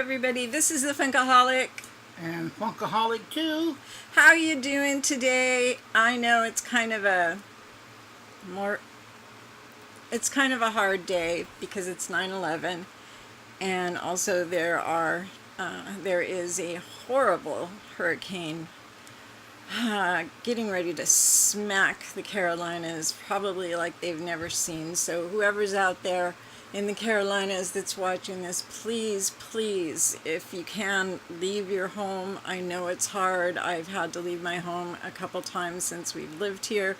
everybody. This is the Funkaholic. And Funkaholic too. How you doing today? I know it's kind of a hard day because it's 9/11, and also there is a horrible hurricane getting ready to smack the Carolinas, probably like they've never seen. So whoever's out there in the Carolinas that's watching this, please, please, if you can, leave your home. I know it's hard. I've had to leave my home a couple times since we've lived here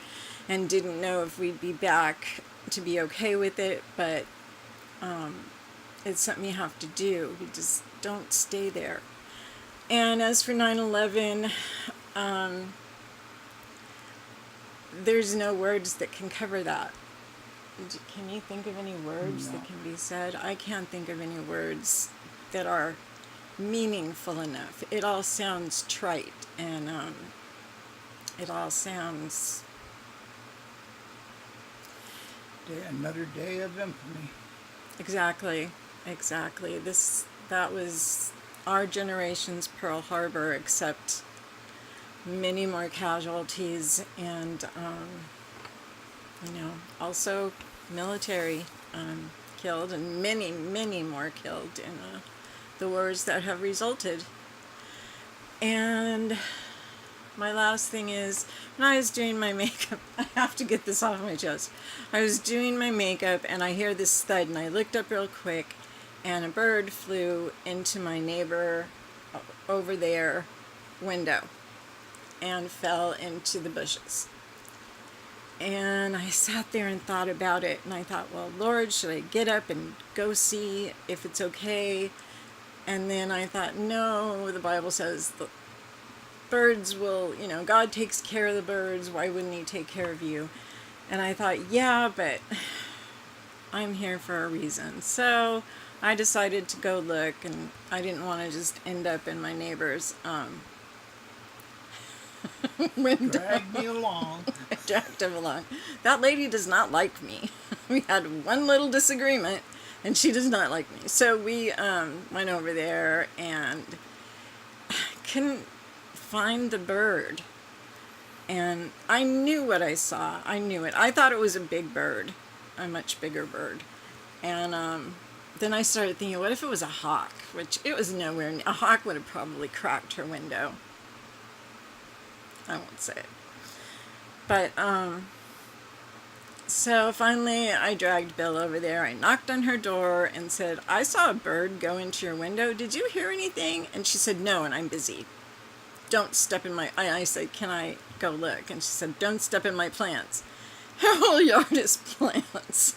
and didn't know if we'd be back to be okay with it, but it's something you have to do. You just don't stay there. And as for 9/11, there's no words that can cover that. Can you think of any words that can be said? I can't think of any words that are meaningful enough. It all sounds trite, and it all sounds... Another day of infamy. Exactly. That was our generation's Pearl Harbor, except many more casualties, and also military killed, and many, many more killed in the wars that have resulted. And my last thing is, when I was doing my makeup, I have to get this off my chest. I was doing my makeup and I hear this thud, and I looked up real quick, and a bird flew into my neighbor over there window and fell into the bushes. And I sat there and thought about it, and I thought, well, Lord, should I get up and go see if it's okay? And then I thought, no, the Bible says the birds will, God takes care of the birds. Why wouldn't he take care of you? And I thought, yeah, but I'm here for a reason. So I decided to go look, and I didn't want to just end up in my neighbor's window. Drag me along. I dragged him along. That lady does not like me. We had one little disagreement, and she does not like me. So we went over there and couldn't find the bird. And I knew what I saw. I knew it. I thought it was a big bird, a much bigger bird. And then I started thinking, what if it was a hawk? Which it was nowhere near. A hawk would have probably cracked her window. I won't say it. But, so finally I dragged Bill over there. I knocked on her door and said, I saw a bird go into your window. Did you hear anything? And she said, no, and I'm busy. Don't step in my... I said, can I go look? And she said, don't step in my plants. Her whole yard is plants.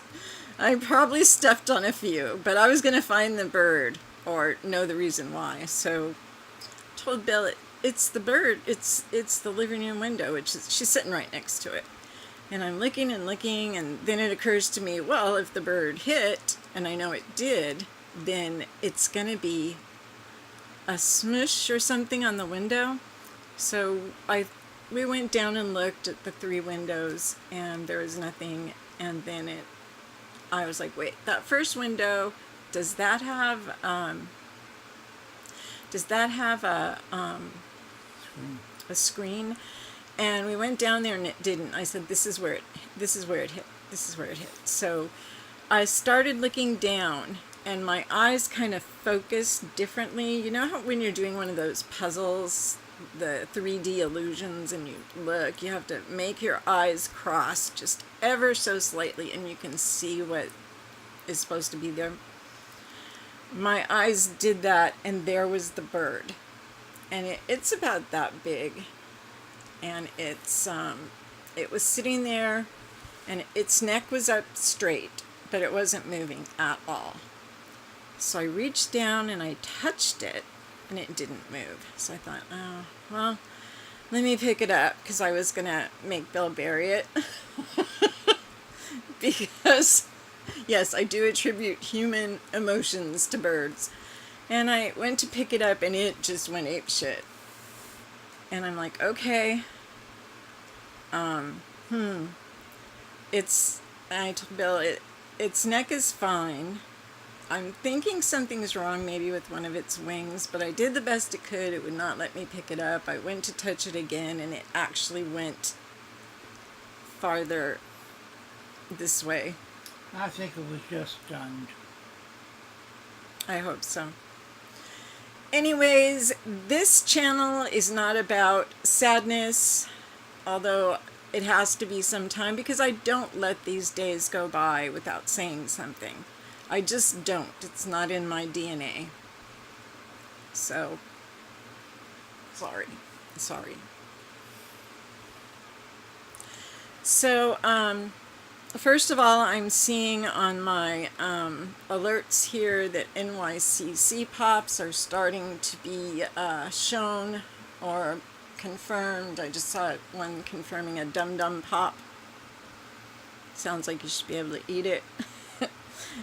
I probably stepped on a few, but I was going to find the bird or know the reason why. So I told Bill, it's the bird. It's the living room window, she's sitting right next to it. And I'm looking and looking, and then it occurs to me, well, if the bird hit, and I know it did, then it's going to be a smush or something on the window. So we went down and looked at the 3 windows, and there was nothing. And then I was like, wait, that first window, does that have a screen? And we went down there and it didn't. I said, this is where it hit. So I started looking down, and my eyes kind of focused differently. You know how when you're doing one of those puzzles, the 3D illusions, and you look, you have to make your eyes cross just ever so slightly, and you can see what is supposed to be there. My eyes did that, and there was the bird. And it's about that big. And it was sitting there, and its neck was up straight, but it wasn't moving at all. So I reached down and I touched it, and it didn't move. So I thought, oh, well, let me pick it up, because I was going to make Bill bury it. Because, yes, I do attribute human emotions to birds. And I went to pick it up, and it just went apeshit. And I'm like, okay, I told Bill, its neck is fine, I'm thinking something's wrong maybe with one of its wings, but I did the best it could. It would not let me pick it up. I went to touch it again, and it actually went farther this way. I think it was just stunned. I hope so. Anyways, this channel is not about sadness, although it has to be sometime, because I don't let these days go by without saying something. I just don't. It's not in my DNA. So, sorry. So, first of all, I'm seeing on my alerts here that NYCC pops are starting to be shown or confirmed. I just saw one confirming a Dum Dum Pop. Sounds like you should be able to eat it.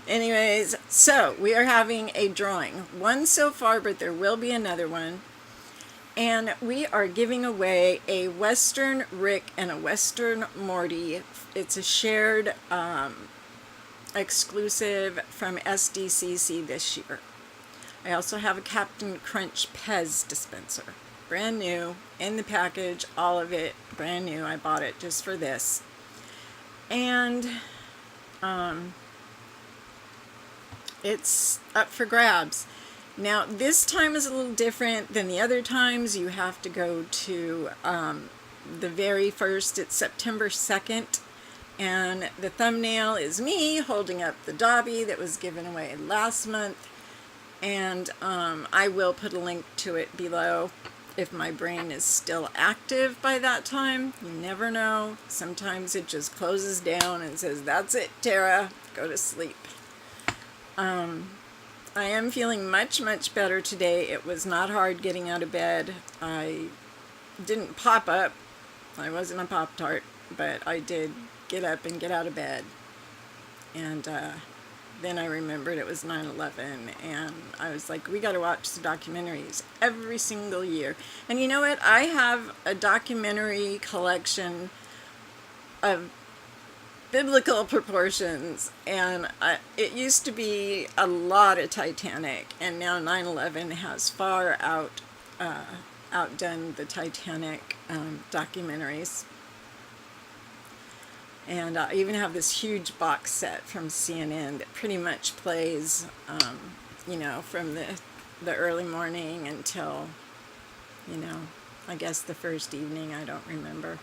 Anyways, so we are having a drawing. One so far, but there will be another one. And we are giving away a Western Rick and a Western Morty. It's a shared exclusive from SDCC this year. I also have a Captain Crunch Pez dispenser. Brand new, in the package, all of it brand new. I bought it just for this. And it's up for grabs. Now, this time is a little different than the other times. You have to go to the very first. It's September 2nd. And the thumbnail is me holding up the Dobby that was given away last month. And I will put a link to it below if my brain is still active by that time. You never know. Sometimes it just closes down and says, "That's it, Tara. Go to sleep." I am feeling much, much better today. It was not hard getting out of bed. I didn't pop up. I wasn't a Pop-Tart, but I did get up and get out of bed. And then I remembered it was 9/11, and I was like, we got to watch the documentaries every single year. And you know what? I have a documentary collection of biblical proportions, and it used to be a lot of Titanic, and now 9/11 has far outdone the Titanic documentaries. And I even have this huge box set from CNN that pretty much plays, you know, from the early morning until, you know, I guess the first evening. I don't remember.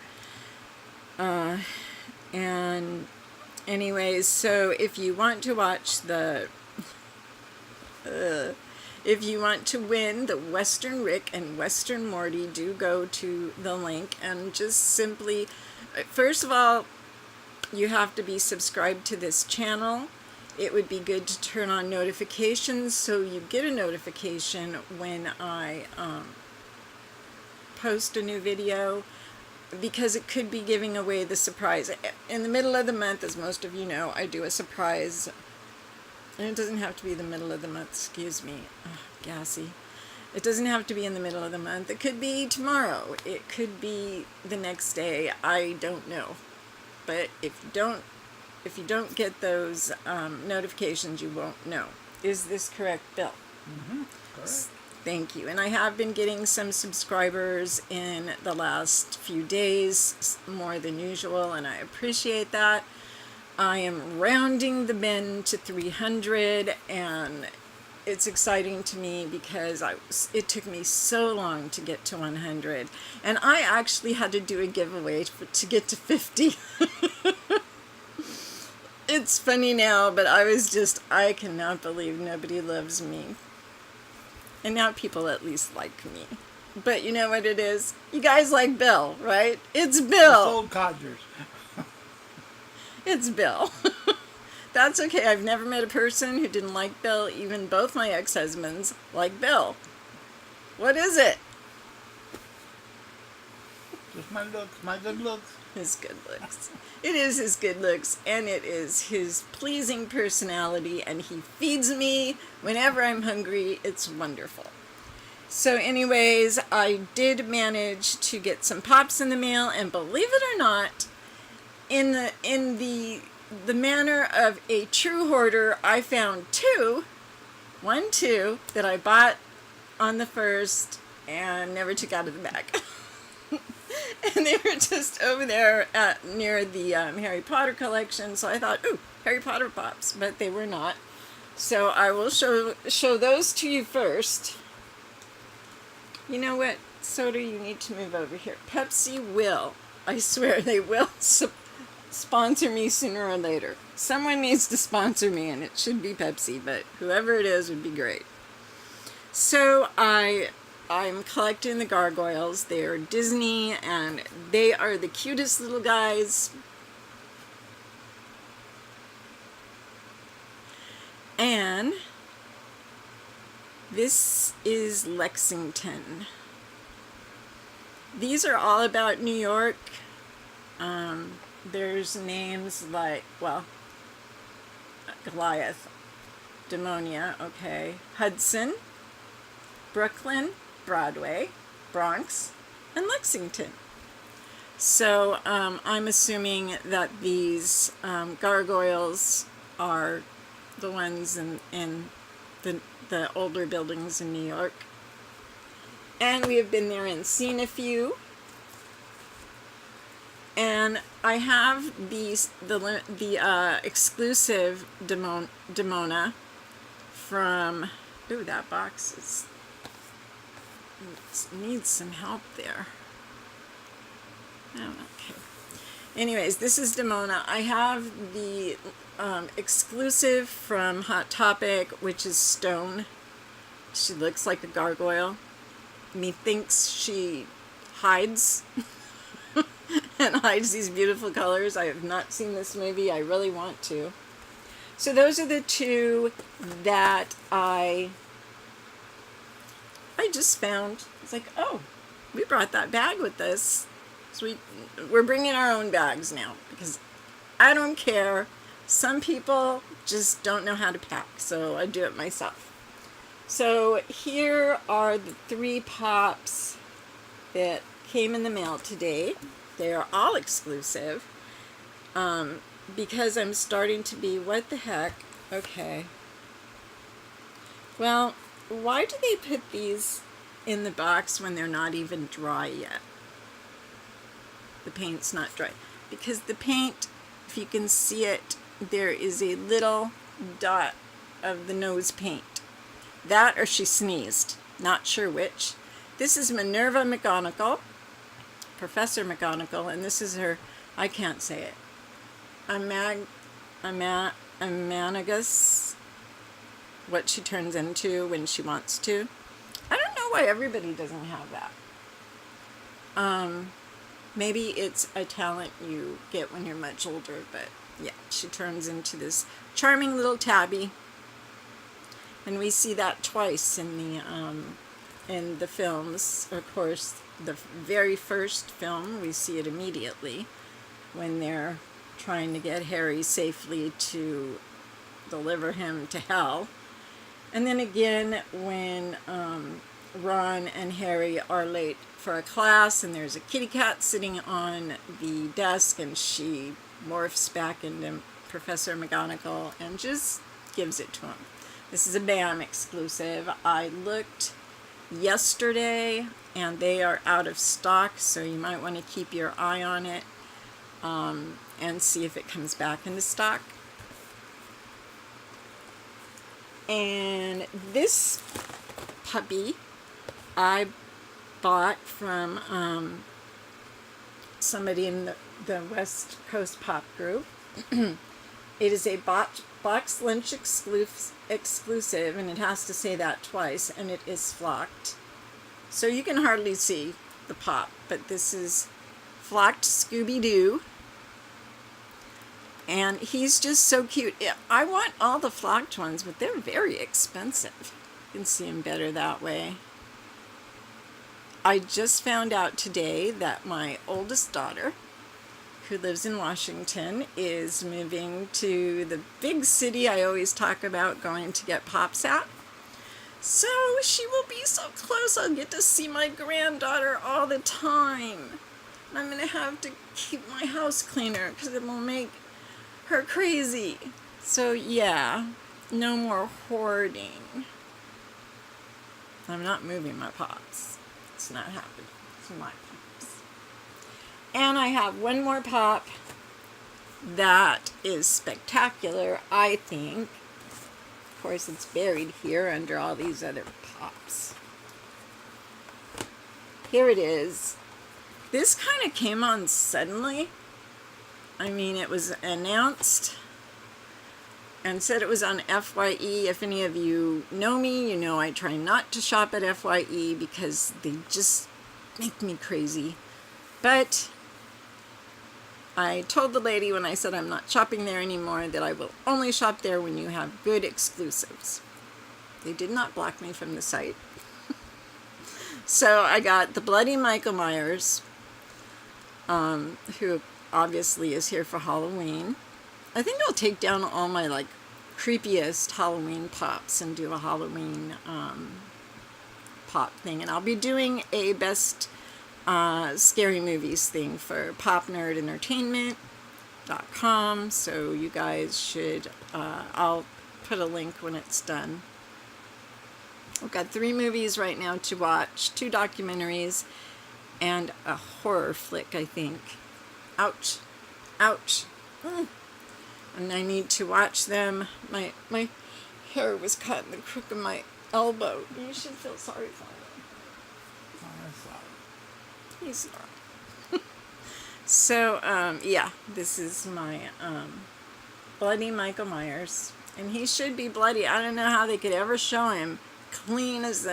And anyways, so if you want to watch if you want to win the Western Rick and Western Morty, do go to the link and just simply, first of all, you have to be subscribed to this channel. It would be good to turn on notifications so you get a notification when I post a new video, because it could be giving away the surprise. In the middle of the month, as most of you know, I do a surprise. And it doesn't have to be the middle of the month, excuse me. Oh, gassy. It doesn't have to be in the middle of the month. It could be tomorrow. It could be the next day. I don't know. But if you don't get those notifications, you won't know. Is this correct, Bill? Mm-hmm. Correct. Thank you. And I have been getting some subscribers in the last few days, more than usual, and I appreciate that. I am rounding the bend to 300, and it's exciting to me because it took me so long to get to 100. And I actually had to do a giveaway to get to 50. It's funny now, but I cannot believe nobody loves me. And now people at least like me. But you know what it is? You guys like Bill, right? It's Bill. Old codgers. It's Bill. That's okay. I've never met a person who didn't like Bill. Even both my ex-husbands like Bill. What is it? Just my looks, my good looks. His good looks. It is his good looks, and it is his pleasing personality, and he feeds me whenever I'm hungry. It's wonderful. So anyways, I did manage to get some pops in the mail, and believe it or not, in the manner of a true hoarder, I found two 2 that I bought on the first and never took out of the bag. And they were just over there near the Harry Potter collection. So I thought, ooh, Harry Potter pops, but they were not. So I will show those to you first. You know what, Soda, you need to move over here. Pepsi will, I swear, they will sponsor me sooner or later. Someone needs to sponsor me, and it should be Pepsi, but whoever it is would be great. So I'm collecting the gargoyles. They are Disney, and they are the cutest little guys. And this is Lexington. These are all about New York. There's names like, well, Goliath, Demonia, okay, Hudson, Brooklyn, Broadway, Bronx, and Lexington. So I'm assuming that these gargoyles are the ones in the older buildings in New York. And we have been there and seen a few. And I have the exclusive Demona from, ooh, that box needs some help there. Oh, okay. Anyways, this is Demona. I have the exclusive from Hot Topic, which is Stone. She looks like a gargoyle. Methinks she hides and hides these beautiful colors. I have not seen this movie. I really want to. So those are the 2 that I just found. It's like, oh, we brought that bag with us. So we're bringing our own bags now, because I don't care. Some people just don't know how to pack, so I do it myself. So here are the 3 pops that came in the mail today. They are all exclusive, because I'm starting to be, what the heck? Okay. Well, why do they put these in the box when they're not even dry yet? The paint's not dry. Because the paint, if you can see it, there is a little dot of the nose paint. That or she sneezed. Not sure which. This is Minerva McGonagall, Professor McGonagall, and this is her, I can't say it, Amanagus, what she turns into when she wants to. I don't know why everybody doesn't have that. Maybe it's a talent you get when you're much older, but yeah, she turns into this charming little tabby. And we see that twice in the films. Of course, the very first film, we see it immediately when they're trying to get Harry safely to deliver him to hell. And then again when Ron and Harry are late for a class and there's a kitty cat sitting on the desk and she morphs back into Professor McGonagall and just gives it to him. This is a BAM exclusive. I looked yesterday and they are out of stock, so you might want to keep your eye on it and see if it comes back into stock. And this puppy I bought from somebody in the West Coast Pop group. It is a box lunch exclusive, and it has to say that twice, and it is flocked. So you can hardly see the pop, but this is flocked Scooby-Doo. And he's just so cute. I want all the flocked ones, but they're very expensive. You can see them better that way. I just found out today that my oldest daughter, who lives in Washington, is moving to the big city I always talk about going to get pops at. So she will be so close. I'll get to see my granddaughter all the time. And I'm going to have to keep my house cleaner because it will make her crazy. So yeah, No more hoarding. I'm not moving my pops. It's not happening. It's my pops. And I have one more pop that is spectacular, I think. Of course, it's buried here under all these other pops. Here it is. This kind of came on suddenly. I mean, it was announced and said it was on FYE. If any of you know me, you know I try not to shop at FYE because they just make me crazy. But I told the lady when I said I'm not shopping there anymore that I will only shop there when you have good exclusives. They did not block me from the site. So I got the Bloody Michael Myers, who obviously is here for Halloween. I think I'll take down all my like creepiest Halloween pops and do a Halloween pop thing. And I'll be doing a best scary movies thing for popnerdentertainment.com. So you guys should, I'll put a link when it's done. I've got 3 movies right now to watch, 2 documentaries, and a horror flick, I think. Ouch. Ouch. And I need to watch them. My hair was caught in the crook of my elbow. You should feel sorry for me. I'm sorry. He's not. So, yeah, this is my Bloody Michael Myers. And he should be bloody. I don't know how they could ever show him clean as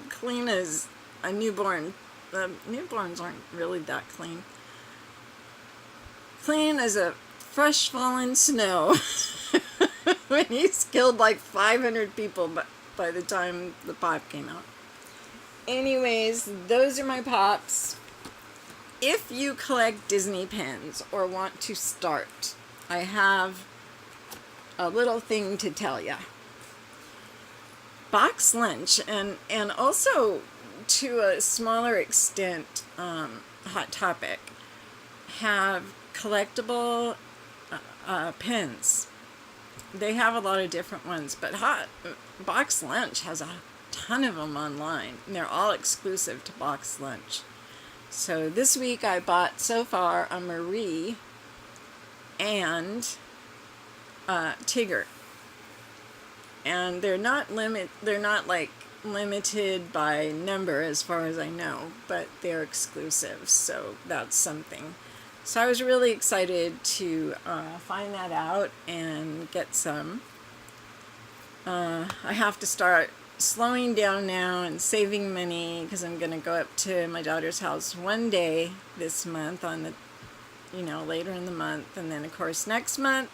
clean as a newborn. Newborns aren't really that clean. Clean as a fresh fallen snow. When he's killed like 500 people by the time the pop came out. Anyways, those are my pops. If you collect Disney pins or want to start, I have a little thing to tell you. Box Lunch and also to a smaller extent Hot Topic have collectible pins. They have a lot of different ones, but Box Lunch has a ton of them online, and they're all exclusive to Box Lunch. So this week I bought so far a Marie and Tigger. And they're not like limited by number as far as I know, but they're exclusive, so that's something. So I was really excited to find that out and get some. I have to start slowing down now and saving money because I'm going to go up to my daughter's house one day this month on the, later in the month. And then, of course, next month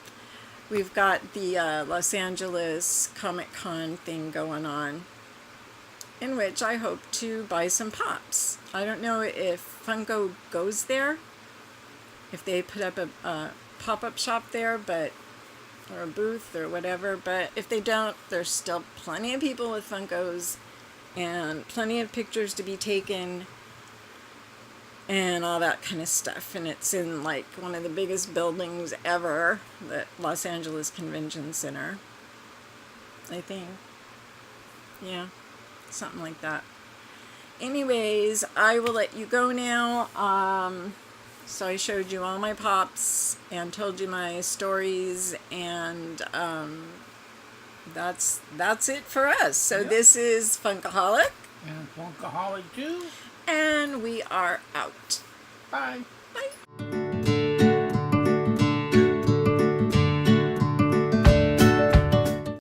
we've got the Los Angeles Comic-Con thing going on, in which I hope to buy some pops. I don't know if Funko goes there, if they put up a pop-up shop there, or a booth or whatever, but if they don't, there's still plenty of people with Funkos and plenty of pictures to be taken and all that kind of stuff. And it's in like one of the biggest buildings ever, the Los Angeles Convention Center, I think. Yeah, something like that. Anyways, I will let you go now. So I showed you all my pops and told you my stories, and that's it for us. So Yep. This is Funkaholic, And Funkaholic too. and we are out. Bye. Bye.